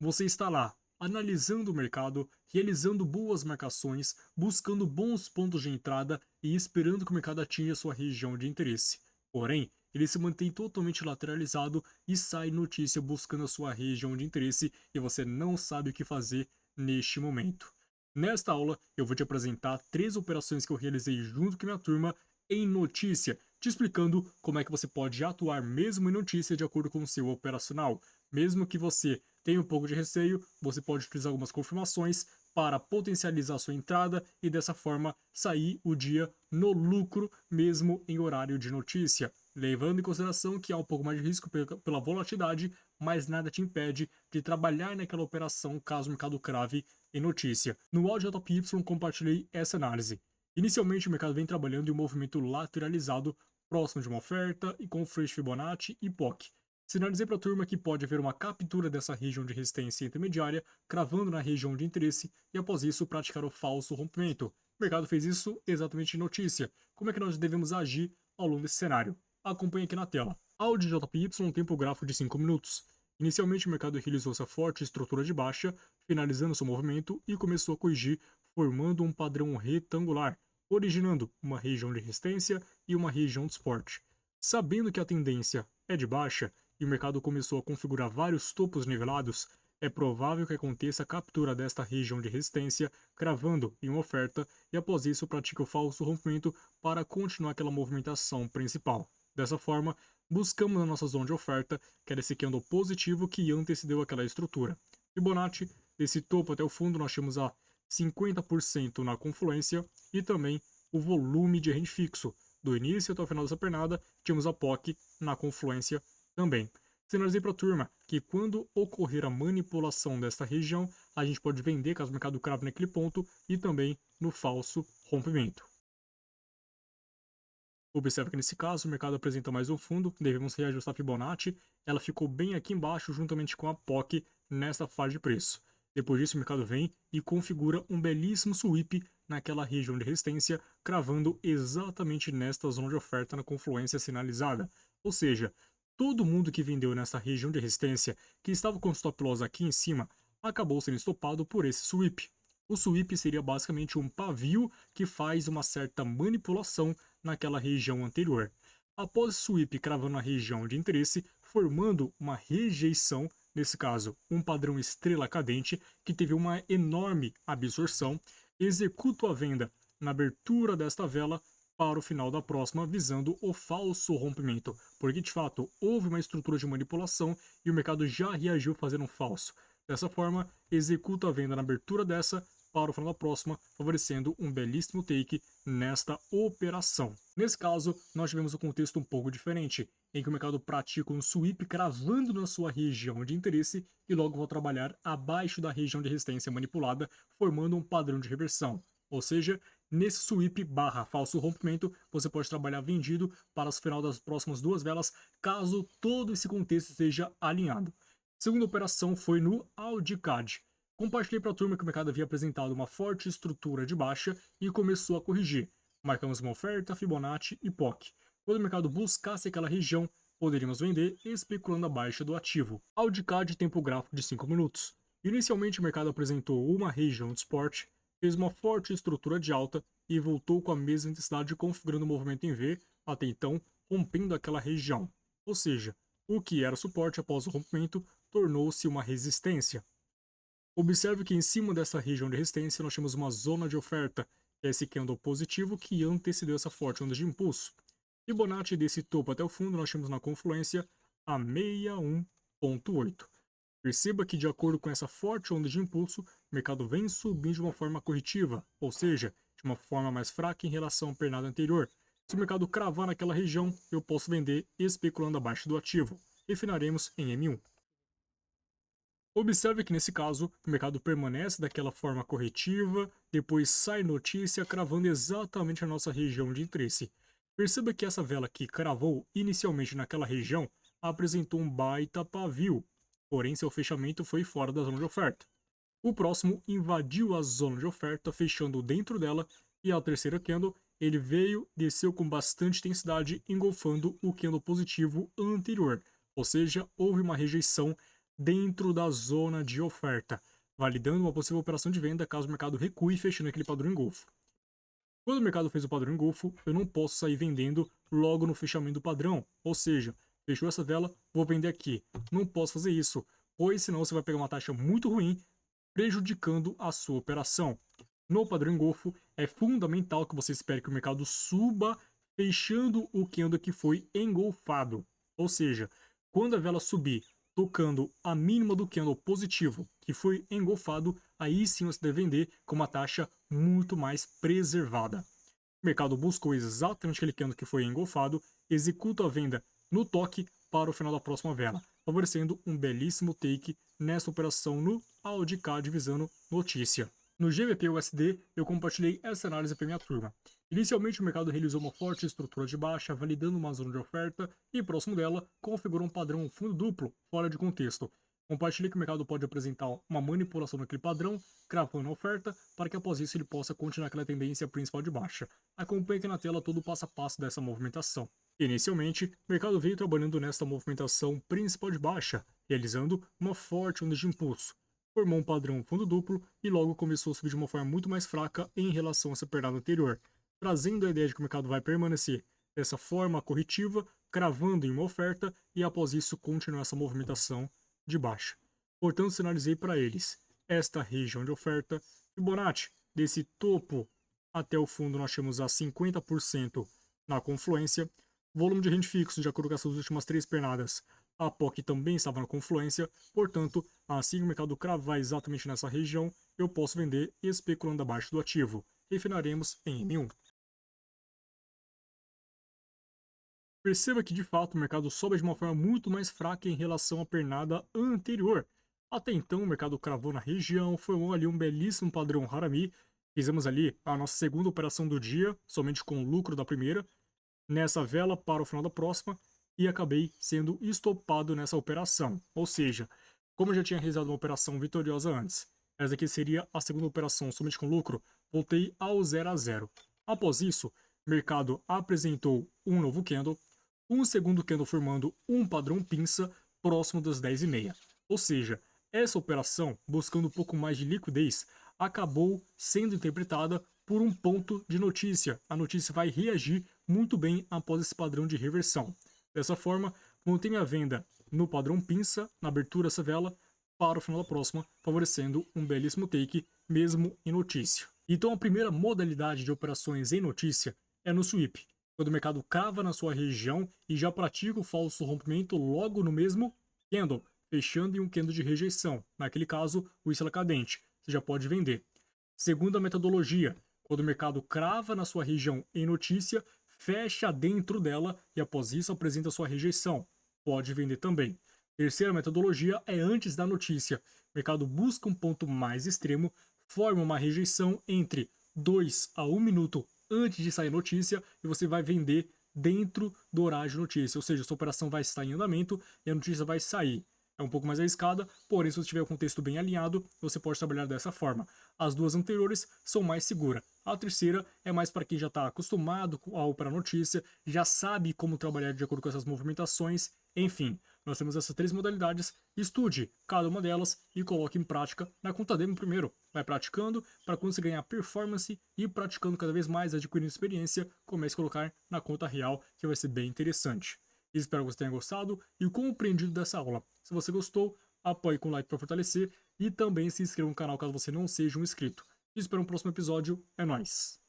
Você está lá, analisando o mercado, realizando boas marcações, buscando bons pontos de entrada e esperando que o mercado atinja sua região de interesse. Porém, ele se mantém totalmente lateralizado e sai notícia buscando a sua região de interesse e você não sabe o que fazer neste momento. Nesta aula, eu vou te apresentar três operações que eu realizei junto com a minha turma em notícia, te explicando como é que você pode atuar mesmo em notícia de acordo com o seu operacional. Mesmo que você tenha um pouco de receio, você pode utilizar algumas confirmações para potencializar sua entrada e dessa forma sair o dia no lucro, mesmo em horário de notícia. Levando em consideração que há um pouco mais de risco pela volatilidade, mas nada te impede de trabalhar naquela operação caso o mercado crave em notícia. No áudio da Top Y compartilhei essa análise. Inicialmente o mercado vem trabalhando em um movimento lateralizado próximo de uma oferta e com frente Fibonacci e POC. Sinalizei para a turma que pode haver uma captura dessa região de resistência intermediária, cravando na região de interesse e após isso praticar o falso rompimento. O mercado fez isso exatamente em notícia. Como é que nós devemos agir ao longo desse cenário? Acompanhe aqui na tela. Áudio de JPY tem o gráfico de 5 minutos. Inicialmente o mercado realizou essa forte estrutura de baixa, finalizando seu movimento e começou a corrigir, formando um padrão retangular, originando uma região de resistência e uma região de suporte. Sabendo que a tendência é de baixa e o mercado começou a configurar vários topos nivelados, é provável que aconteça a captura desta região de resistência, cravando em uma oferta e após isso pratique o falso rompimento para continuar aquela movimentação principal. Dessa forma, buscamos a nossa zona de oferta, que era esse candle positivo que antecedeu aquela estrutura. Fibonacci, desse topo até o fundo, nós temos a 50% na confluência e também o volume de rende fixo. Do início até o final dessa pernada, tínhamos a POC na confluência também. Sinalizei para a turma que quando ocorrer a manipulação desta região, a gente pode vender caso o mercado crave naquele ponto e também no falso rompimento. Observe que nesse caso o mercado apresenta mais um fundo, devemos reajustar a Fibonacci, ela ficou bem aqui embaixo juntamente com a POC nesta faixa de preço. Depois disso o mercado vem e configura um belíssimo sweep naquela região de resistência, cravando exatamente nesta zona de oferta na confluência sinalizada. Ou seja, todo mundo que vendeu nessa região de resistência, que estava com stop loss aqui em cima, acabou sendo estopado por esse sweep. O sweep seria basicamente um pavio que faz uma certa manipulação naquela região anterior. Após o sweep cravando a região de interesse, formando uma rejeição, nesse caso um padrão estrela cadente, que teve uma enorme absorção, executo a venda na abertura desta vela para o final da próxima, visando o falso rompimento, porque de fato houve uma estrutura de manipulação e o mercado já reagiu fazendo um falso. Dessa forma, executo a venda na abertura dessa para o final da próxima, favorecendo um belíssimo take nesta operação. Nesse caso, nós tivemos um contexto um pouco diferente, em que o mercado pratica um sweep cravando na sua região de interesse e logo vai trabalhar abaixo da região de resistência manipulada, formando um padrão de reversão. Ou seja, nesse sweep barra falso rompimento, você pode trabalhar vendido para o final das próximas duas velas, caso todo esse contexto esteja alinhado. Segunda operação foi no Audicad. Compartilhei para a turma que o mercado havia apresentado uma forte estrutura de baixa e começou a corrigir. Marcamos uma oferta, Fibonacci e POC. Quando o mercado buscasse aquela região, poderíamos vender especulando a baixa do ativo. Audicad tempo gráfico de 5 minutos. Inicialmente o mercado apresentou uma região de suporte, fez uma forte estrutura de alta e voltou com a mesma intensidade configurando o movimento em V, até então rompendo aquela região. Ou seja, o que era suporte após o rompimento tornou-se uma resistência. Observe que em cima dessa região de resistência nós temos uma zona de oferta, que é esse candle positivo que antecedeu essa forte onda de impulso. Fibonacci desse topo até o fundo nós temos na confluência a 61,8. Perceba que de acordo com essa forte onda de impulso, o mercado vem subindo de uma forma corretiva, ou seja, de uma forma mais fraca em relação ao pernada anterior. Se o mercado cravar naquela região, eu posso vender especulando abaixo do ativo. Refinaremos em M1. Observe que nesse caso, o mercado permanece daquela forma corretiva, depois sai notícia cravando exatamente a nossa região de interesse. Perceba que essa vela que cravou inicialmente naquela região apresentou um baita pavio, porém seu fechamento foi fora da zona de oferta. O próximo invadiu a zona de oferta, fechando dentro dela, e a terceira candle ele veio, desceu com bastante intensidade, engolfando o candle positivo anterior, ou seja, houve uma rejeição dentro da zona de oferta, validando uma possível operação de venda caso o mercado recue fechando aquele padrão engolfo. Quando o mercado fez o padrão engolfo, eu não posso sair vendendo logo no fechamento do padrão, ou seja, fechou essa vela, vou vender aqui. Não posso fazer isso, pois senão você vai pegar uma taxa muito ruim, prejudicando a sua operação. No padrão engolfo, é fundamental que você espere que o mercado suba fechando o candle que foi engolfado. Ou seja, quando a vela subir tocando a mínima do candle positivo que foi engolfado, aí sim você deve vender com uma taxa muito mais preservada. O mercado buscou exatamente aquele candle que foi engolfado, executa a venda no toque para o final da próxima vela, favorecendo um belíssimo take nessa operação no AUDK divisando notícia. No GBP/USD, eu compartilhei essa análise para minha turma. Inicialmente, o mercado realizou uma forte estrutura de baixa, validando uma zona de oferta e, próximo dela, configurou um padrão fundo duplo, fora de contexto. Compartilhei que o mercado pode apresentar uma manipulação naquele padrão, cravando a oferta, para que após isso ele possa continuar aquela tendência principal de baixa. Acompanhe aqui na tela todo o passo a passo dessa movimentação. Inicialmente, o mercado veio trabalhando nesta movimentação principal de baixa, realizando uma forte onda de impulso. Formou um padrão fundo duplo e logo começou a subir de uma forma muito mais fraca em relação a essa pernada anterior, trazendo a ideia de que o mercado vai permanecer dessa forma corretiva, cravando em uma oferta e após isso continuar essa movimentação de baixa. Portanto, sinalizei para eles esta região de oferta. Fibonacci, desse topo até o fundo nós temos a 50% na confluência. Volume de rende fixo, de acordo com essas últimas 3 pernadas, a POC também estava na confluência, portanto, assim que o mercado cravar exatamente nessa região, eu posso vender especulando abaixo do ativo. Refinaremos em M1. Perceba que de fato o mercado sobe de uma forma muito mais fraca em relação à pernada anterior. Até então o mercado cravou na região, formou ali um belíssimo padrão Harami. Fizemos ali a nossa segunda operação do dia, somente com o lucro da primeira, nessa vela para o final da próxima, e acabei sendo estopado nessa operação. Ou seja, como eu já tinha realizado uma operação vitoriosa antes, essa aqui seria a segunda operação somente com lucro, voltei ao 0 a 0. Após isso, o mercado apresentou um novo candle, um segundo candle formando um padrão pinça próximo das 10h30. Ou seja, essa operação, buscando um pouco mais de liquidez, acabou sendo interpretada por um ponto de notícia. A notícia vai reagir muito bem após esse padrão de reversão. Dessa forma, montei minha venda no padrão pinça, na abertura dessa vela, para o final da próxima, favorecendo um belíssimo take, mesmo em notícia. Então a primeira modalidade de operações em notícia é no sweep, quando o mercado cava na sua região e já pratica o falso rompimento logo no mesmo candle, fechando em um candle de rejeição, naquele caso o Isla cadente, você já pode vender. Segunda metodologia, quando o mercado crava na sua região em notícia, fecha dentro dela e após isso apresenta sua rejeição, pode vender também. Terceira metodologia é antes da notícia, o mercado busca um ponto mais extremo, forma uma rejeição entre 2 a 1 minuto antes de sair notícia e você vai vender dentro do horário de notícia, ou seja, sua operação vai estar em andamento e a notícia vai sair. É um pouco mais arriscada, porém se você tiver o contexto bem alinhado, você pode trabalhar dessa forma. As duas anteriores são mais seguras. A terceira é mais para quem já está acostumado a operar notícia, já sabe como trabalhar de acordo com essas movimentações, enfim. Nós temos essas 3 modalidades, estude cada uma delas e coloque em prática na conta demo primeiro. Vai praticando para quando você ganhar performance e praticando cada vez mais, adquirindo experiência, comece a colocar na conta real, que vai ser bem interessante. Espero que você tenha gostado e compreendido dessa aula. Se você gostou, apoie com like para fortalecer e também se inscreva no canal caso você não seja um inscrito. Espero um próximo episódio. É nóis!